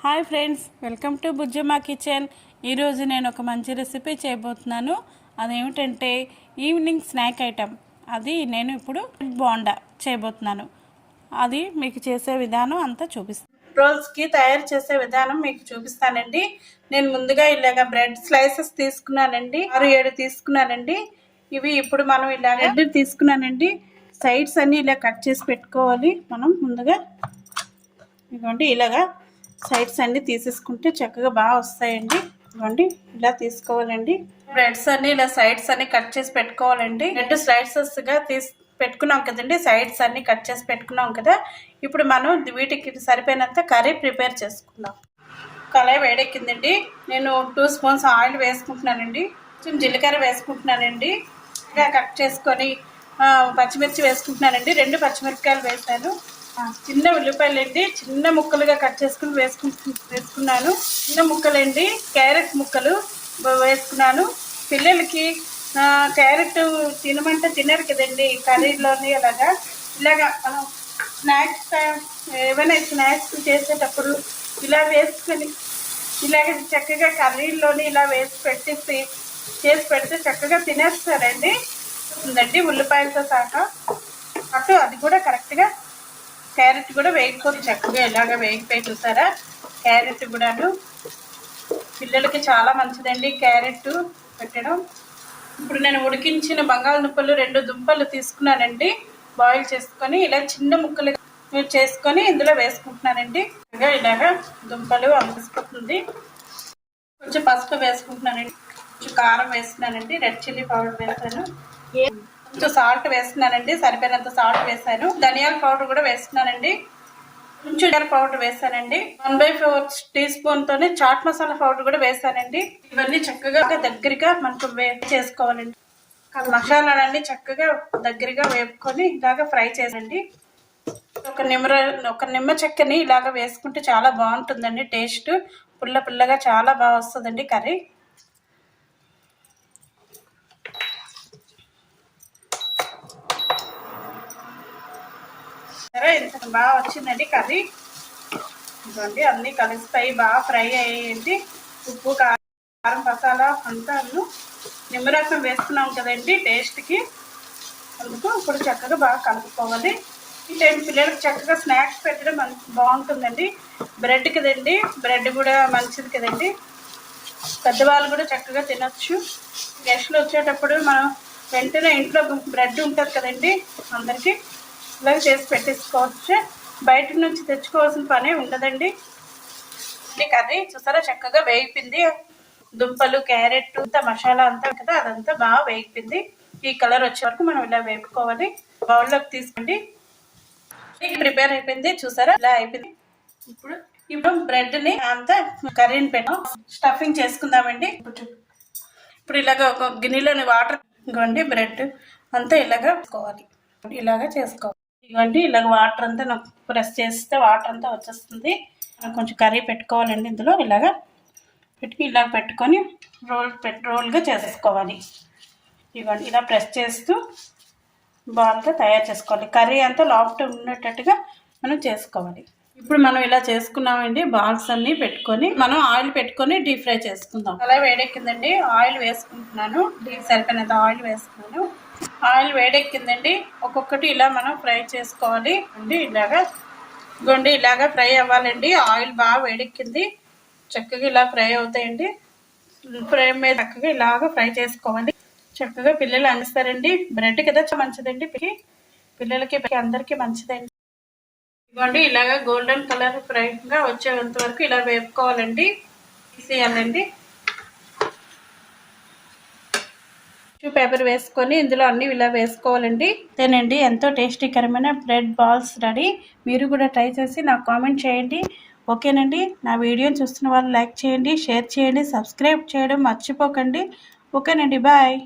Hi friends, welcome to Bujjamma kitchen. ఈరోజు నేను ఒక మంచి రెసిపీ చేయబోతున్నాను. అదేమిటంటే ఈవినింగ్ స్నాక్ ఐటెం. అది నేను ఇప్పుడు బోండా చేయబోతున్నాను. అది మీకు చేసే విధానం అంతా చూపిస్తాను. రోల్స్కి తయారు చేసే విధానం మీకు చూపిస్తానండి. నేను ముందుగా ఇలాగ బ్రెడ్ స్లైసెస్ తీసుకున్నానండి, 6-7 తీసుకున్నానండి. ఇవి ఇప్పుడు మనం ఇలాగ బ్రెడ్ తీసుకున్నానండి. సైడ్స్ అన్నీ ఇలా కట్ చేసి పెట్టుకోవాలి. మనం ముందుగా ఇదిగోండి ఇలాగా సైడ్స్ అన్ని తీసేసుకుంటే చక్కగా బాగా వస్తాయండి. ఇవ్వండి ఇలా తీసుకోవాలండి. బ్రెడ్స్ అన్ని ఇలా సైడ్స్ అన్ని కట్ చేసి పెట్టుకోవాలండి. బ్రెడ్ స్లైసెస్గా పెట్టుకున్నాం కదండి. సైడ్స్ అన్ని కట్ చేసి పెట్టుకున్నాం కదా. ఇప్పుడు మనం వీటికి సరిపోయినంత కర్రీ ప్రిపేర్ చేసుకుందాం. కళాయి వేడెక్కిందండి. నేను 2 స్పూన్స్ ఆయిల్ వేసుకుంటున్నానండి. కొంచెం జీలకర్ర వేసుకుంటున్నానండి. ఇలా కట్ చేసుకొని పచ్చిమిర్చి వేసుకుంటున్నానండి. 2 పచ్చిమిరపకాయలు వేసాను. చిన్న ఉల్లిపాయలు అండి, చిన్న ముక్కలుగా కట్ చేసుకుని వేసుకున్నాను. చిన్న ముక్కలండి, క్యారెట్ ముక్కలు వేసుకున్నాను. పిల్లలకి క్యారెట్ తినమంటే తినరు కదండి కర్రీలోని. ఇలాగా మనం స్నాక్స్ ఏమైనా స్నాక్స్ చేసేటప్పుడు ఇలా వేసుకొని ఇలాగ చక్కగా కర్రీలోని ఇలా చేసి పెడితే చక్కగా తినేస్తారండి. ఉందండి ఉల్లిపాయలతో సహా అటు అది కూడా కరెక్ట్గా. క్యారెట్ కూడా వేగిపోయి చక్కగా ఇలాగ వేగిపోయి చూసారా. క్యారెట్ కూడాను పిల్లలకి చాలా మంచిదండి క్యారెట్ పెట్టడం. ఇప్పుడు నేను ఉడికించిన బంగాళదుంపలు 2 దుంపలు తీసుకున్నానండి. బాయిల్ చేసుకొని ఇలా చిన్న ముక్కలు చేసుకొని ఇందులో వేసుకుంటున్నానండి. ఇలాగ దుంపలు వేసుకుంటుంది. కొంచెం పసుపు వేసుకుంటున్నానండి, కొంచెం కారం వేస్తున్నానండి, రెడ్ చిల్లీ పౌడర్ వేసాను, కొంచెం సాల్ట్ వేస్తున్నానండి, సరిపోయినంత సాల్ట్ వేసాను. ధనియాల పౌడర్ కూడా వేస్తున్నానండి, కొంచెం పౌడర్ వేసానండి. 1/4 టీ స్పూన్తోనే చాట్ మసాలా పౌడర్ కూడా వేసానండి. ఇవన్నీ చక్కగా దగ్గరగా మనకు చేసుకోవాలండి. మసాలాలన్నీ చక్కగా దగ్గరగా వేపుకొని ఇలాగ ఫ్రై చేయండి. ఒక నిమ్మ చెక్కని ఇలాగ వేసుకుంటే చాలా బాగుంటుందండి. టేస్ట్ పుల్లగా చాలా బాగా వస్తుందండి కర్రీ. ఇంత బాగా వచ్చిందండి కర్రీ. ఇదిగోండి అన్నీ కలిసిపోయి బాగా ఫ్రై అయ్యేయండి. ఉప్పు కారం మసాలా అంతా నిమ్మరసం వేసుకున్నాం కదండి టేస్ట్కి. అందుకు ఇప్పుడు చక్కగా బాగా కలుపుకోవాలి. ఈ టైం పిల్లలకి చక్కగా స్నాక్స్ పెట్టడం బాగుంటుందండి. బ్రెడ్ కదండి, బ్రెడ్ కూడా మంచిది కదండి. పెద్దవాళ్ళు కూడా చక్కగా తినచ్చు. గెస్ట్లు వచ్చేటప్పుడు మనం వెంటనే ఇంట్లో బ్రెడ్ ఉంటుంది కదండి, అందరికీ ఇలాగ చేసి పెట్టేసుకోవచ్చు. బయట నుంచి తెచ్చుకోవాల్సిన పనే ఉండదండి. కర్రీ చూసారా చక్కగా వేగిపోయింది. దుంపలు క్యారెట్ అంతా మసాలా అంతా కదా అదంతా బాగా వేగిపోయింది. ఈ కలర్ వచ్చే వరకు మనం ఇలా వేపుకోవాలి. బౌల్లోకి తీసుకోండి. ప్రిపేర్ అయిపోయింది చూసారా, ఇలా అయిపోయింది. ఇప్పుడు బ్రెడ్ ని అంతా కర్రీని పెట్టాం, స్టఫింగ్ చేసుకుందామండి. ఇప్పుడు ఇలాగ ఒక గిన్నెలోని వాటర్ ఇవ్వండి, బ్రెడ్ అంతా ఇలాగా వేసుకోవాలి. ఇలాగా చేసుకోవాలి. ఇవ్వండి ఇలాగ వాటర్ అంతా నాకు ప్రెస్ చేస్తే వాటర్ అంతా వచ్చేస్తుంది. కొంచెం కర్రీ పెట్టుకోవాలండి. ఇందులో ఇలాగా ఇలాగ పెట్టుకొని రోల్గా చేసేసుకోవాలి. ఇవ్వండి ఇలా ప్రెస్ చేస్తూ బాల్గా తయారు చేసుకోవాలి. కర్రీ అంతా లోపల ఉండేటట్టుగా మనం చేసుకోవాలి. ఇప్పుడు మనం ఇలా చేసుకున్నామండి. బాల్స్ అన్ని పెట్టుకొని మనం ఆయిల్ పెట్టుకొని డీప్ ఫ్రై చేసుకుందాం. అలా వేడెక్కిందండి, ఆయిల్ వేసుకుంటున్నాను. సరిపోయినంత ఆయిల్ వేసుకున్నాను. ఆయిల్ వేడెక్కిందండి. ఒక్కొక్కటి ఇలా మనం ఫ్రై చేసుకోవాలి అండి. ఇలాగా ఫ్రై అవ్వాలండి. ఆయిల్ బాగా వేడెక్కింది, చక్కగా ఇలా ఫ్రై అవుతాయండి. ఫ్రై మీద చక్కగా ఇలాగ ఫ్రై చేసుకోవాలి. చక్కగా పిల్లలు అందిస్తారండి. బ్రెడ్ కదా మంచిదండి, పిల్లలకి అందరికీ మంచిదండి. ఇవ్వండి ఇలాగ గోల్డెన్ కలర్ ఫ్రైగా వచ్చేంత వరకు ఇలా వేపుకోవాలండి. తీసేయాలండి. పేపర్ వేసుకొని ఇందులో అన్ని ఇలా వేసుకోవాలండి. అంతేనండి, ఎంతో టేస్టీకరమైన బ్రెడ్ బాల్స్ రెడీ. మీరు కూడా ట్రై చేసి నాకు కామెంట్ చేయండి. ఓకేనండి, నా వీడియోని చూస్తున్న వాళ్ళు లైక్ చేయండి, షేర్ చేయండి, సబ్స్క్రైబ్ చేయడం మర్చిపోకండి. ఓకేనండి, బాయ్.